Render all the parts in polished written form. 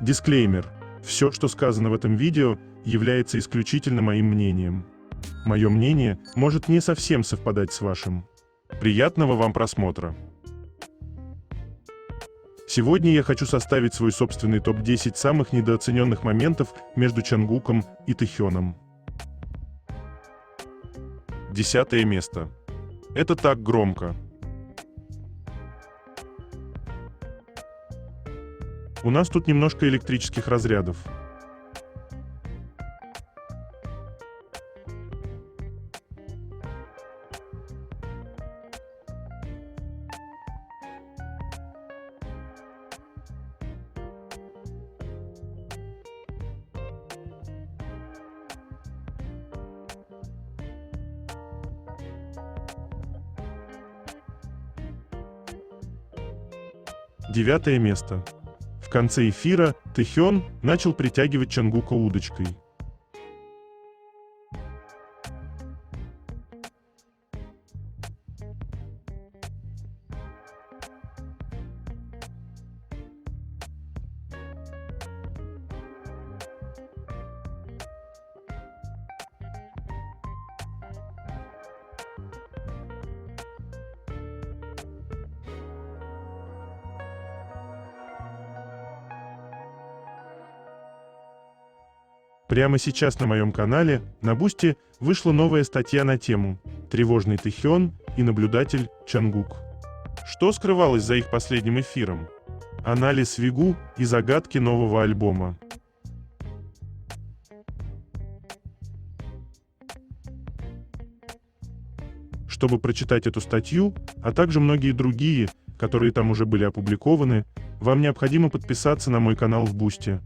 Дисклеймер. Все, что сказано в этом видео, является исключительно моим мнением. Мое мнение может не совсем совпадать с вашим. Приятного вам просмотра. Сегодня я хочу составить свой собственный топ-10 самых недооцененных моментов между Чангуком и Тэхёном. 10 место. Это так громко. У нас тут немножко электрических разрядов. Девятое место. В конце эфира Тэхён начал притягивать Чангука удочкой. Прямо сейчас на моем канале на Бусти вышла новая статья на тему «Тревожный Тэхён и наблюдатель Чангук». Что скрывалось за их последним эфиром? Анализ Вигу и загадки нового альбома. Чтобы прочитать эту статью, а также многие другие, которые там уже были опубликованы, вам необходимо подписаться на мой канал в Бусти.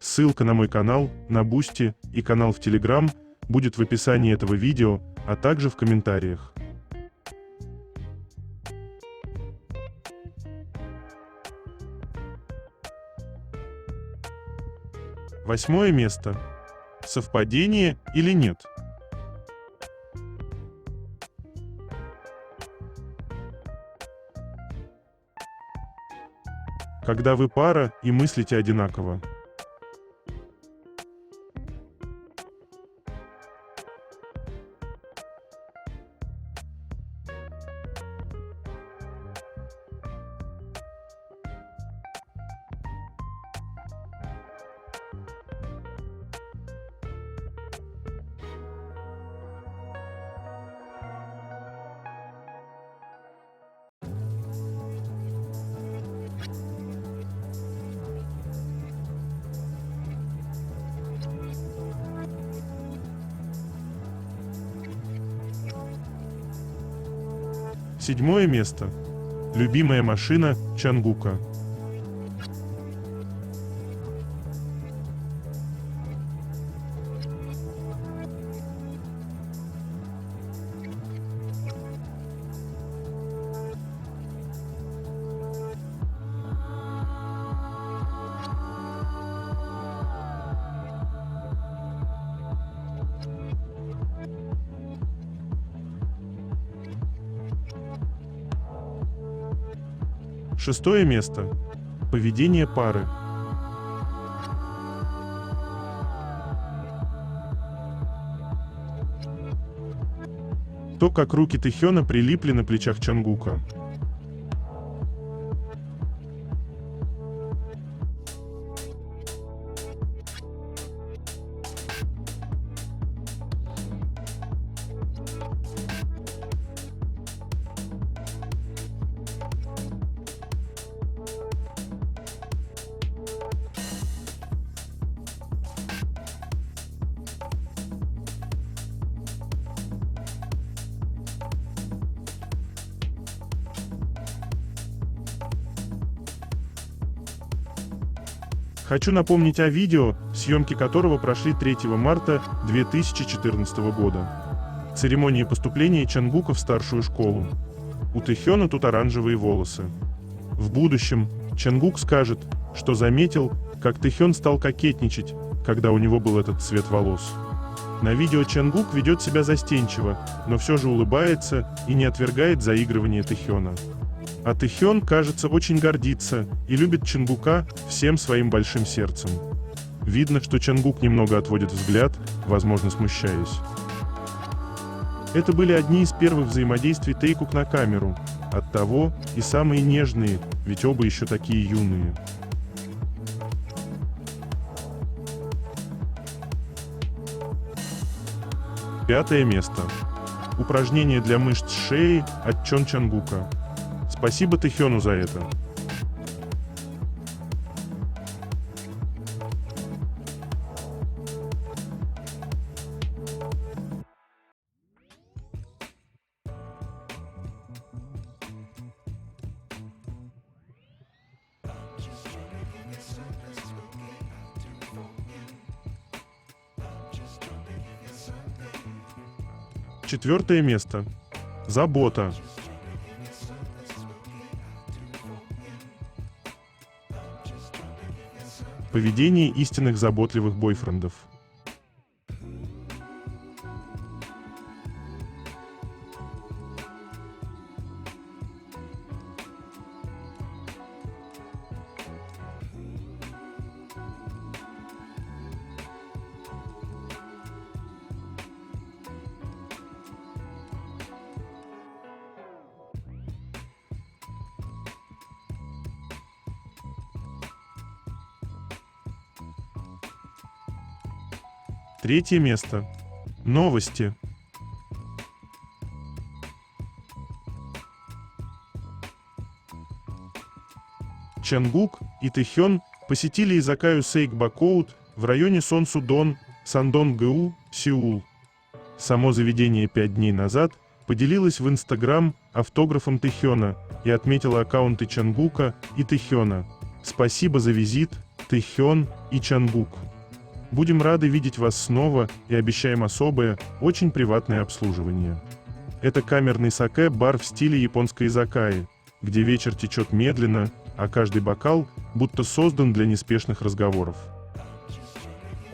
Ссылка на мой канал, на Бусти и канал в Telegram будет в описании этого видео, а также в комментариях. Восьмое место. Совпадение или нет? Когда вы пара и мыслите одинаково. Седьмое место. Любимая машина Чангука. Шестое место. Поведение пары. То, как руки Тэхёна прилипли на плечах Чангука. Хочу напомнить о видео, съемки которого прошли 3 марта 2014 года. Церемония поступления Чангука в старшую школу. У Тэхёна тут оранжевые волосы. В будущем Чангук скажет, что заметил, как Тэхён стал кокетничать, когда у него был этот цвет волос. На видео Чангук ведет себя застенчиво, но все же улыбается и не отвергает заигрывание Тэхёна. А Тэхён, кажется, очень гордится и любит Чонгука всем своим большим сердцем. Видно, что Чонгук немного отводит взгляд, возможно, смущаясь. Это были одни из первых взаимодействий Тэйкук на камеру. Оттого и самые нежные, ведь оба еще такие юные. Пятое место. Упражнение для мышц шеи от Чон Чонгука. Спасибо Тэхёну за это. Четвертое место. Забота. Поведение истинных заботливых бойфрендов. Третье место. Новости. Чонгук и Тэхён посетили изакаю Сейк-Бакоут в районе Сон-Судон, Сандон-ГУ, Сеул. Само заведение 5 дней назад поделилось в Инстаграм автографом Тэхёна и отметило аккаунты Чонгука и Тэхёна. Спасибо за визит, Тэхён и Чонгук. Будем рады видеть вас снова и обещаем особое, очень приватное обслуживание. Это камерный сакэ-бар в стиле японской изакаи, где вечер течет медленно, а каждый бокал будто создан для неспешных разговоров.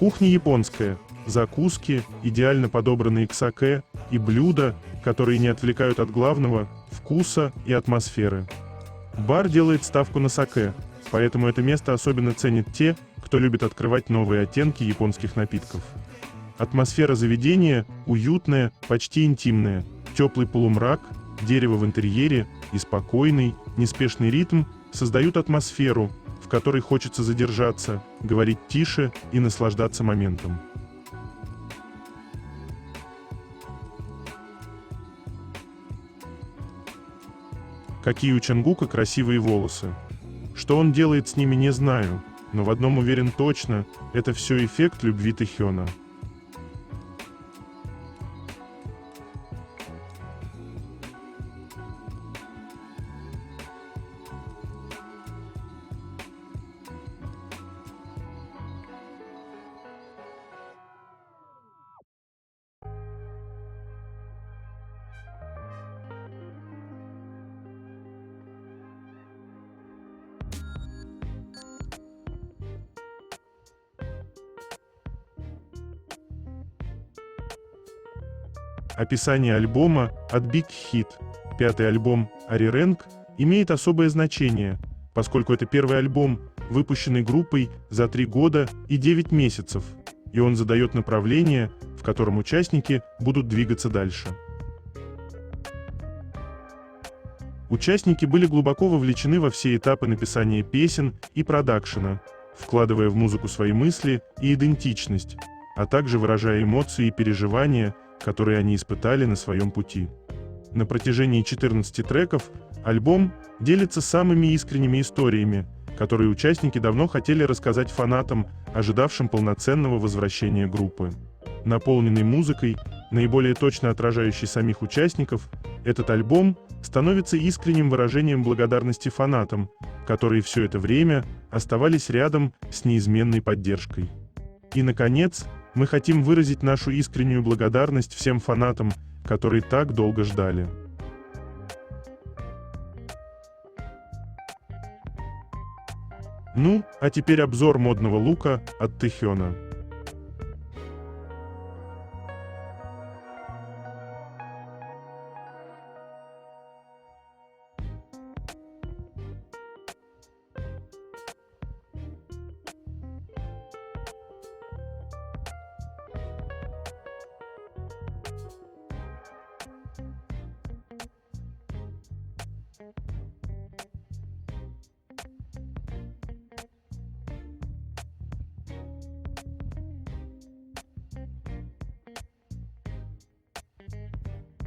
Кухня японская, закуски, идеально подобранные к сакэ, и блюда, которые не отвлекают от главного – вкуса и атмосферы. Бар делает ставку на сакэ, поэтому это место особенно ценят те, кто любит открывать новые оттенки японских напитков. Атмосфера заведения уютная, почти интимная, теплый полумрак, дерево в интерьере и спокойный, неспешный ритм создают атмосферу, в которой хочется задержаться, говорить тише и наслаждаться моментом. Какие у Чонгука красивые волосы. Что он делает с ними, не знаю, но в одном уверен точно, это все эффект любви Тэхёна. Описание альбома от Big Hit. Пятый альбом «Ари-Рэнк» имеет особое значение, поскольку это первый альбом, выпущенный группой за 3 года и 9 месяцев, и он задает направление, в котором участники будут двигаться дальше. Участники были глубоко вовлечены во все этапы написания песен и продакшена, вкладывая в музыку свои мысли и идентичность, а также выражая эмоции и переживания, которые они испытали на своем пути. На протяжении 14 треков альбом делится самыми искренними историями, которые участники давно хотели рассказать фанатам, ожидавшим полноценного возвращения группы. Наполненный музыкой, наиболее точно отражающий самих участников, этот альбом становится искренним выражением благодарности фанатам, которые все это время оставались рядом с неизменной поддержкой. И, наконец, мы хотим выразить нашу искреннюю благодарность всем фанатам, которые так долго ждали. Ну, а теперь обзор модного лука от Тэхёна.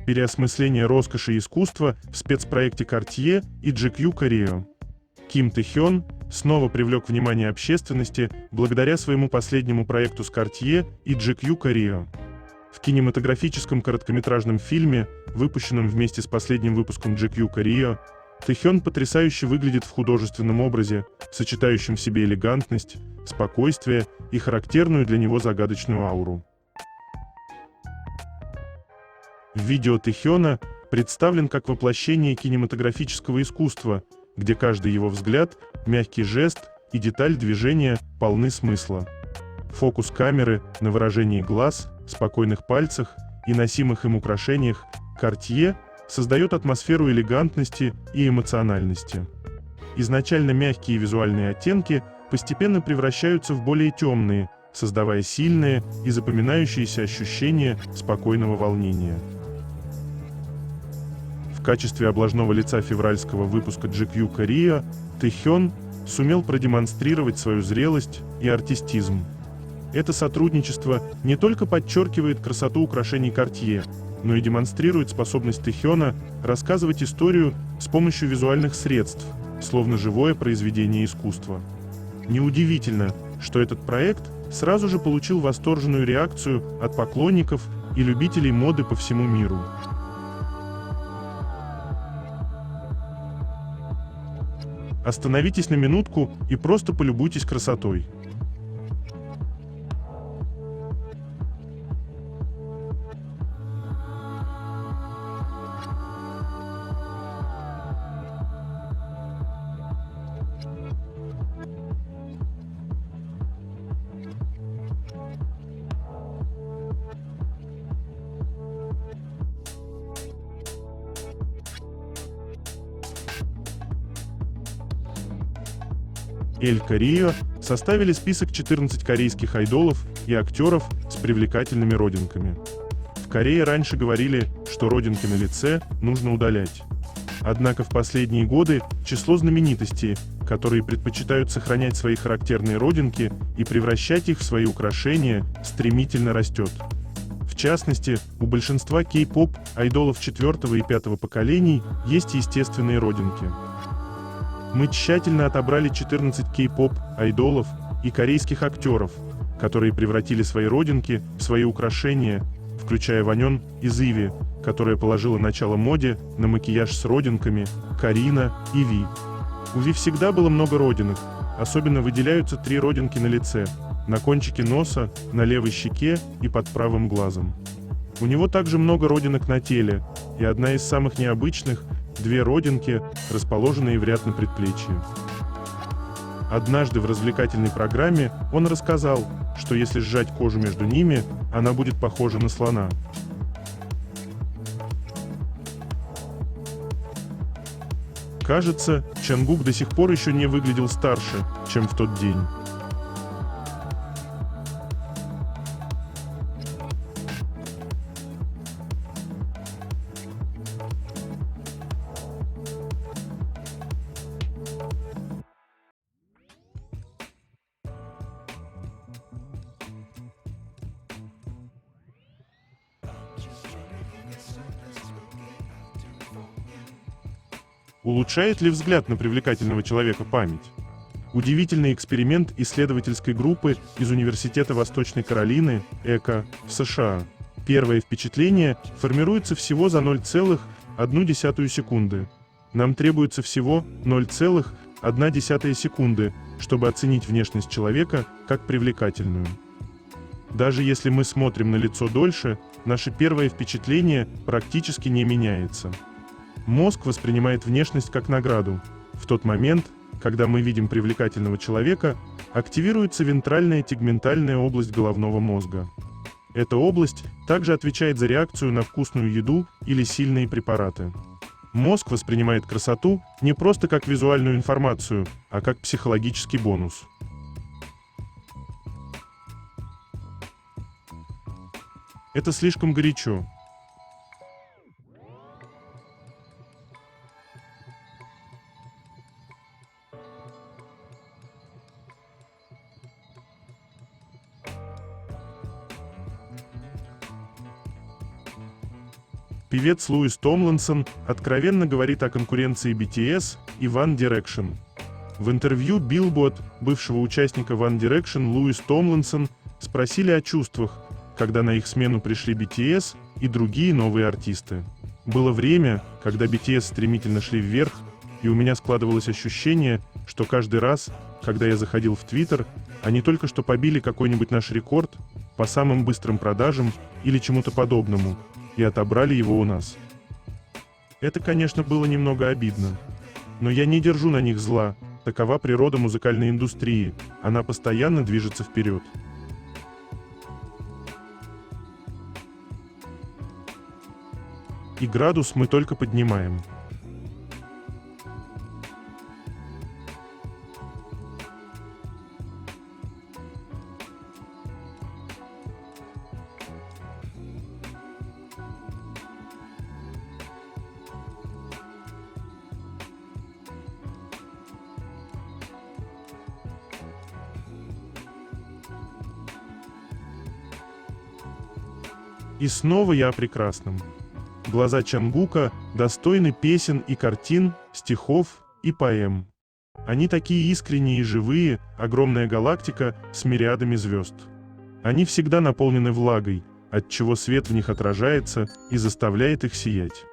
Переосмысление роскоши и искусства в спецпроекте Cartier и GQ Korea. Ким Тэ Хён снова привлек внимание общественности благодаря своему последнему проекту с Cartier и GQ Korea. В кинематографическом короткометражном фильме, выпущенном вместе с последним выпуском GQ Korea, Тэ Хён потрясающе выглядит в художественном образе, сочетающем в себе элегантность, спокойствие и характерную для него загадочную ауру. Видео Тэ Хёна представлен как воплощение кинематографического искусства, где каждый его взгляд, мягкий жест и деталь движения полны смысла. Фокус камеры на выражении глаз, спокойных пальцах и носимых им украшениях Cartier создает атмосферу элегантности и эмоциональности. Изначально мягкие визуальные оттенки постепенно превращаются в более темные, создавая сильное и запоминающееся ощущение спокойного волнения. В качестве облажного лица февральского выпуска GQ Korea Тэ Хён сумел продемонстрировать свою зрелость и артистизм. Это сотрудничество не только подчеркивает красоту украшений Cartier, но и демонстрирует способность Тэ Хёна рассказывать историю с помощью визуальных средств, словно живое произведение искусства. Неудивительно, что этот проект сразу же получил восторженную реакцию от поклонников и любителей моды по всему миру. Остановитесь на минутку и просто полюбуйтесь красотой. Эль Korea составили список 14 корейских айдолов и актеров с привлекательными родинками. В Корее раньше говорили, что родинки на лице нужно удалять. Однако в последние годы число знаменитостей, которые предпочитают сохранять свои характерные родинки и превращать их в свои украшения, стремительно растет. В частности, у большинства кей-поп айдолов 4 и 5 поколений есть естественные родинки. Мы тщательно отобрали 14 кей-поп айдолов и корейских актеров, которые превратили свои родинки в свои украшения, включая Ваньон из IVE, которая положила начало моде на макияж с родинками, Карина и Ви. У Ви всегда было много родинок, особенно выделяются 3 родинки на лице, на кончике носа, на левой щеке и под правым глазом. У него также много родинок на теле, и одна из самых необычных – 2 родинки, расположенные в ряд на предплечье. Однажды в развлекательной программе он рассказал, что если сжать кожу между ними, она будет похожа на слона. Кажется, Чангук до сих пор еще не выглядел старше, чем в тот день. Улучшает ли взгляд на привлекательного человека память? Удивительный эксперимент исследовательской группы из Университета Восточной Каролины, ЭКА, в США. Первое впечатление формируется всего за 0,1 секунды. Нам требуется всего 0,1 секунды, чтобы оценить внешность человека как привлекательную. Даже если мы смотрим на лицо дольше, наше первое впечатление практически не меняется. Мозг воспринимает внешность как награду. В тот момент, когда мы видим привлекательного человека, активируется вентральная тегментальная область головного мозга. Эта область также отвечает за реакцию на вкусную еду или сильные препараты. Мозг воспринимает красоту не просто как визуальную информацию, а как психологический бонус. Это слишком горячо. Певец Луис Томлинсон откровенно говорит о конкуренции BTS и One Direction. В интервью Billboard бывшего участника One Direction Луис Томлинсон спросили о чувствах, когда на их смену пришли BTS и другие новые артисты. Было время, когда BTS стремительно шли вверх, и у меня складывалось ощущение, что каждый раз, когда я заходил в Twitter, они только что побили какой-нибудь наш рекорд по самым быстрым продажам или чему-то подобному, и отобрали его у нас. Это, конечно, было немного обидно. Но я не держу на них зла, такова природа музыкальной индустрии, она постоянно движется вперед. И градус мы только поднимаем. И снова я о прекрасном. Глаза Чангука достойны песен и картин, стихов и поэм. Они такие искренние и живые, огромная галактика с мириадами звезд. Они всегда наполнены влагой, отчего свет в них отражается и заставляет их сиять.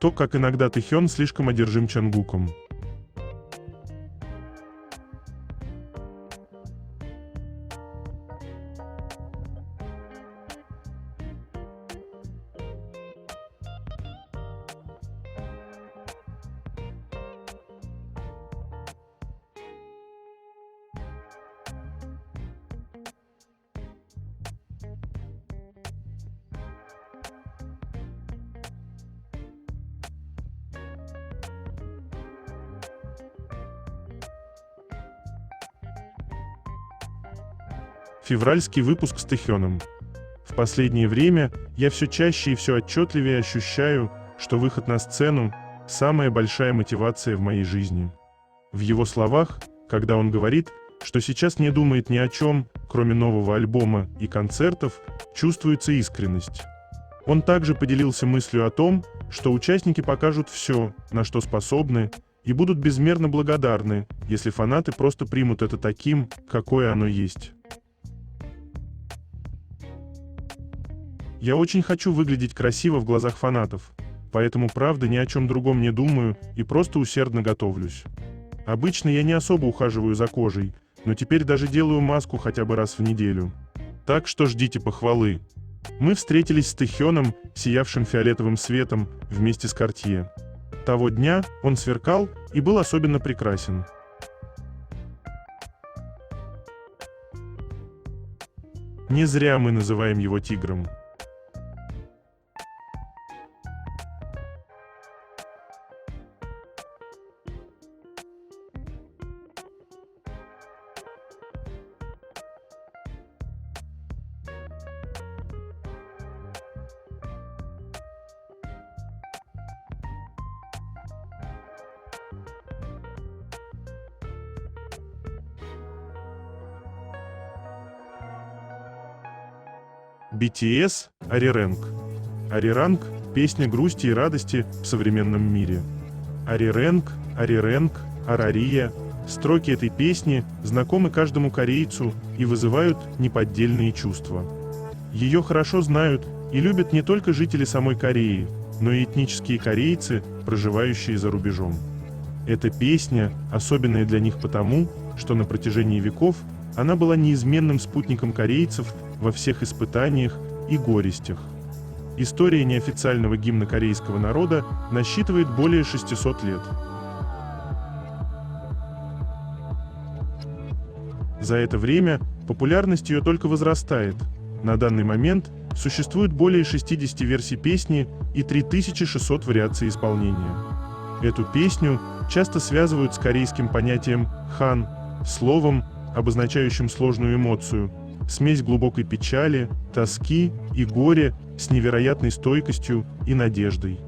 То, как иногда Тэхён слишком одержим Чангуком. Февральский выпуск с Тэхёном. В последнее время я все чаще и все отчетливее ощущаю, что выход на сцену – самая большая мотивация в моей жизни. В его словах, когда он говорит, что сейчас не думает ни о чем, кроме нового альбома и концертов, чувствуется искренность. Он также поделился мыслью о том, что участники покажут все, на что способны, и будут безмерно благодарны, если фанаты просто примут это таким, какое оно есть. Я очень хочу выглядеть красиво в глазах фанатов, поэтому правда ни о чем другом не думаю и просто усердно готовлюсь. Обычно я не особо ухаживаю за кожей, но теперь даже делаю маску хотя бы раз в неделю. Так что ждите похвалы. Мы встретились с Тэхёном, сиявшим фиолетовым светом, вместе с Cartier. Того дня он сверкал и был особенно прекрасен. Не зря мы называем его тигром. BTS Arirang. Arirang – песня грусти и радости в современном мире. Arirang, Arirang, Арария. Строки этой песни знакомы каждому корейцу и вызывают неподдельные чувства. Ее хорошо знают и любят не только жители самой Кореи, но и этнические корейцы, проживающие за рубежом. Эта песня особенная для них потому, что на протяжении веков она была неизменным спутником корейцев во всех испытаниях и горестях. История неофициального гимна корейского народа насчитывает более 600 лет. За это время Популярность ее только возрастает. На данный момент существует более 60 версий песни и 3600 вариаций исполнения. Эту песню часто связывают с корейским понятием «хан», словом, обозначающим сложную эмоцию, смесь глубокой печали, тоски и горя с невероятной стойкостью и надеждой.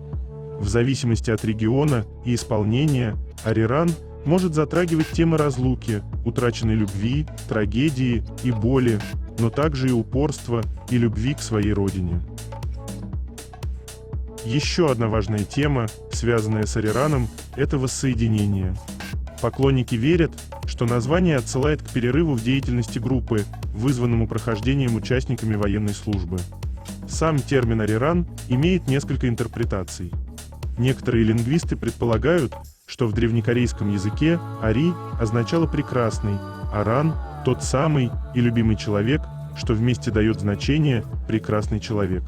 В зависимости от региона и исполнения, ариран может затрагивать темы разлуки, утраченной любви, трагедии и боли, но также и упорства и любви к своей родине. Еще одна важная тема, связанная с арираном, это воссоединение. Поклонники верят, что название отсылает к перерыву в деятельности группы, вызванному прохождением участниками военной службы. Сам термин «ариран» имеет несколько интерпретаций. Некоторые лингвисты предполагают, что в древнекорейском языке «ари» означало «прекрасный», а «ран» — тот самый и любимый человек, что вместе дает значение «прекрасный человек».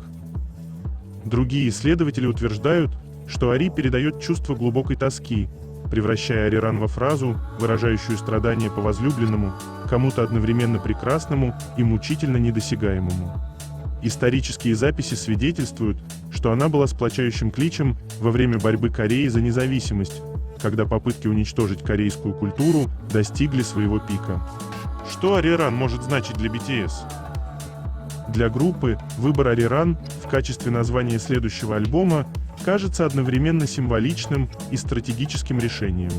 Другие исследователи утверждают, что «ари» передает чувство глубокой тоски, превращая ариран во фразу, выражающую страдания по возлюбленному, кому-то одновременно прекрасному и мучительно недосягаемому. Исторические записи свидетельствуют, что она была сплочающим кличем во время борьбы Кореи за независимость, когда попытки уничтожить корейскую культуру достигли своего пика. Что ариран может значить для BTS? Для группы выбор ариран в качестве названия следующего альбома кажется одновременно символичным и стратегическим решением.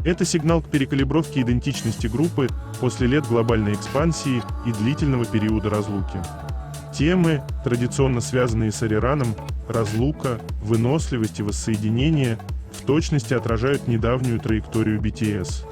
Это сигнал к перекалибровке идентичности группы после лет глобальной экспансии и длительного периода разлуки. Темы, традиционно связанные с арираном, разлука, выносливость и воссоединение, в точности отражают недавнюю траекторию BTS.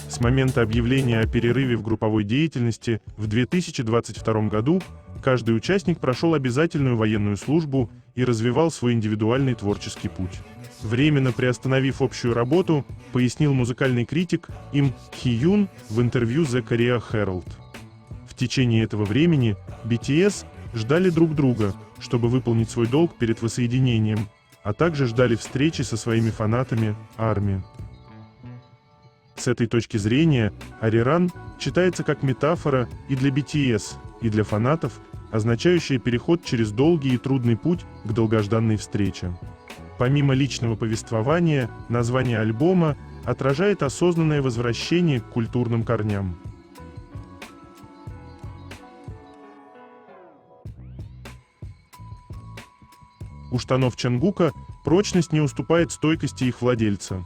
С момента объявления о перерыве в групповой деятельности в 2022 году каждый участник прошел обязательную военную службу и развивал свой индивидуальный творческий путь. Временно приостановив общую работу, пояснил музыкальный критик Им Хи-юн в интервью The Korea Herald. В течение этого времени BTS ждали друг друга, чтобы выполнить свой долг перед воссоединением, а также ждали встречи со своими фанатами, ARMY. С этой точки зрения, ариран читается как метафора и для BTS, и для фанатов, означающая переход через долгий и трудный путь к долгожданной встрече. Помимо личного повествования, название альбома отражает осознанное возвращение к культурным корням. У штанов Чонгука прочность не уступает стойкости их владельца.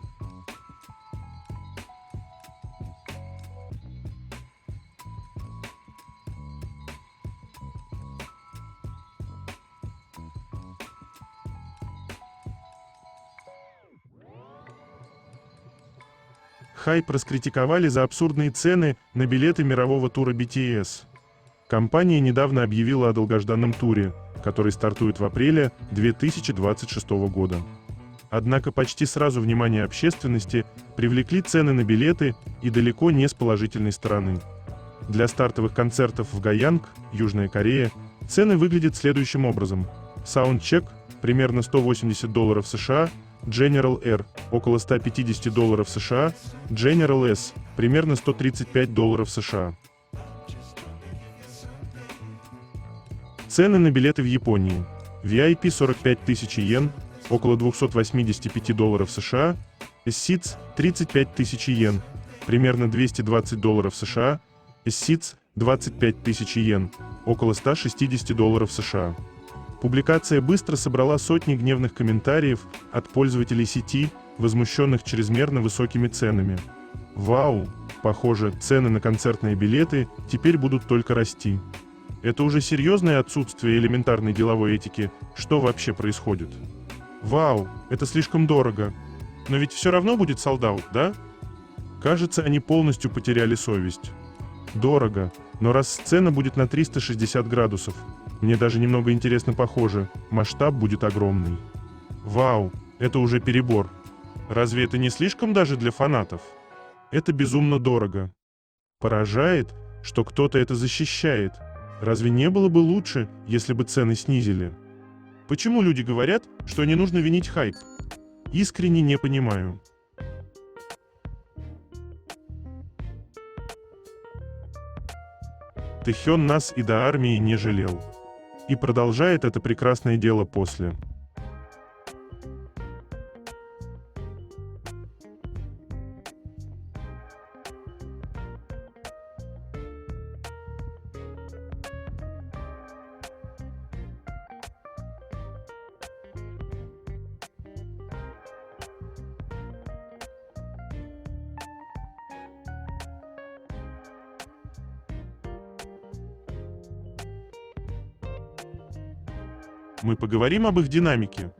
Хайп раскритиковали за абсурдные цены на билеты мирового тура BTS. Компания недавно объявила о долгожданном туре, который стартует в апреле 2026 года. Однако почти сразу внимание общественности привлекли цены на билеты и далеко не с положительной стороны. Для стартовых концертов в Гаянг, Южная Корея, цены выглядят следующим образом. Soundcheck – примерно $180 США, General Air – около $150 США, General S – примерно $135 США. Цены на билеты в Японии. VIP 45 тысяч йен, около $285 США, S-Seats 35 тысяч йен, примерно $220 США, S-Seats 25 тысяч йен, около $160 США. Публикация быстро собрала сотни гневных комментариев от пользователей сети, возмущенных чрезмерно высокими ценами. Вау! Похоже, цены на концертные билеты теперь будут только расти. Это уже серьезное отсутствие элементарной деловой этики. Что вообще происходит? Вау, это слишком дорого. Но ведь все равно будет солд-аут, да? Кажется, они полностью потеряли совесть. Дорого, но раз сцена будет на 360 градусов, мне даже немного интересно похоже, масштаб будет огромный. Вау, это уже перебор. Разве это не слишком даже для фанатов? Это безумно дорого. Поражает, что кто-то это защищает. Разве не было бы лучше, если бы цены снизили? Почему люди говорят, что не нужно винить хайп? Искренне не понимаю. Тэхён нас и до армии не жалел. И продолжает это прекрасное дело после. Мы поговорим об их динамике.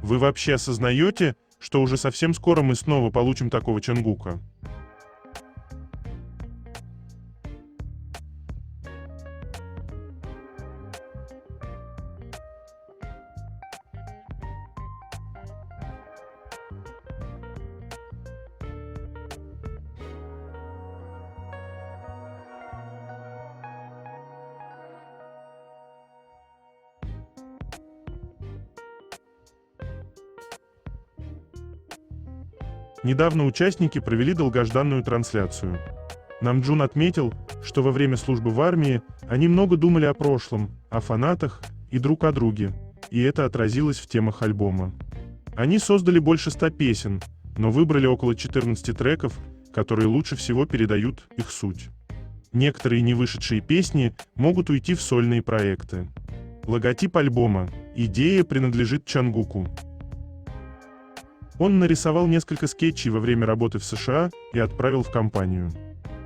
Вы вообще осознаете, что уже совсем скоро мы снова получим такого Чонгука? Недавно участники провели долгожданную трансляцию. Намджун отметил, что во время службы в армии они много думали о прошлом, о фанатах и друг о друге, и это отразилось в темах альбома. Они создали больше 100 песен, но выбрали около 14 треков, которые лучше всего передают их суть. Некоторые не вышедшие песни могут уйти в сольные проекты. Логотип альбома «Идея» принадлежит Чонгуку. Он нарисовал несколько скетчей во время работы в США и отправил в компанию.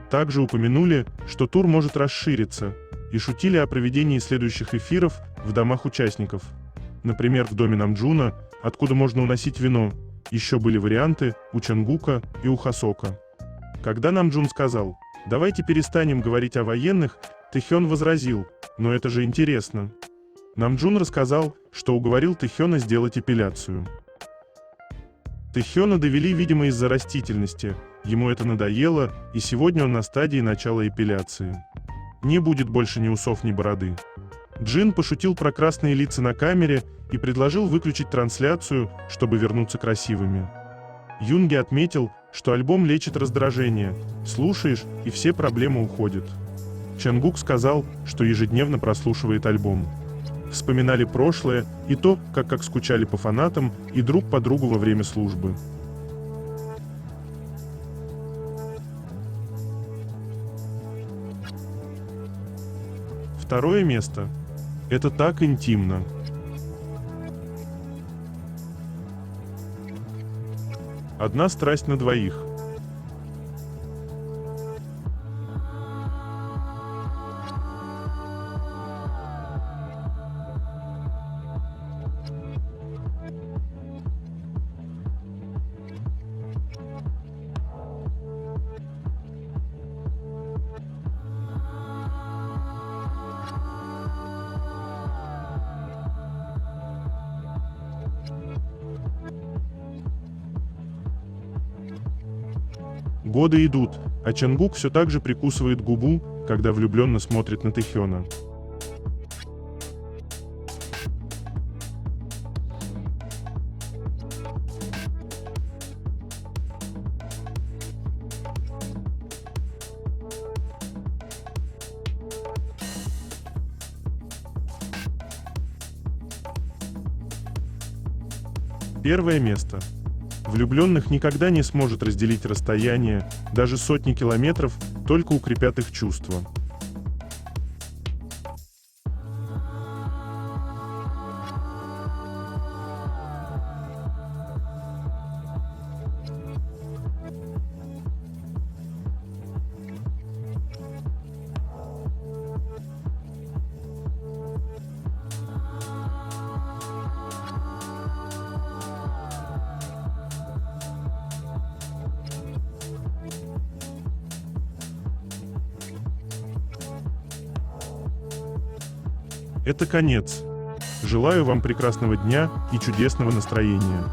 Также упомянули, что тур может расшириться, и шутили о проведении следующих эфиров в домах участников. Например, в доме Намджуна, откуда можно уносить вино. Еще были варианты у Чонгука и у Хосока. Когда Намджун сказал: «Давайте перестанем говорить о военных», Тэхён возразил: «Но это же интересно». Намджун рассказал, что уговорил Тэхёна сделать эпиляцию. Тэхёна довели, видимо, из-за растительности, ему это надоело, и сегодня он на стадии начала эпиляции. Не будет больше ни усов, ни бороды. Джин пошутил про красные лица на камере и предложил выключить трансляцию, чтобы вернуться красивыми. Юнги отметил, что альбом лечит раздражение, слушаешь, и все проблемы уходят. Чонгук сказал, что ежедневно прослушивает альбом. Вспоминали прошлое и то, как скучали по фанатам и друг по другу во время службы. Второе место. Это так интимно. Одна страсть на двоих. Годы идут, а Чонгук все так же прикусывает губу, когда влюбленно смотрит на Тэхёна. Первое место. Влюбленных никогда не сможет разделить расстояние, даже сотни километров только укрепят их чувства. Это конец. Желаю вам прекрасного дня и чудесного настроения.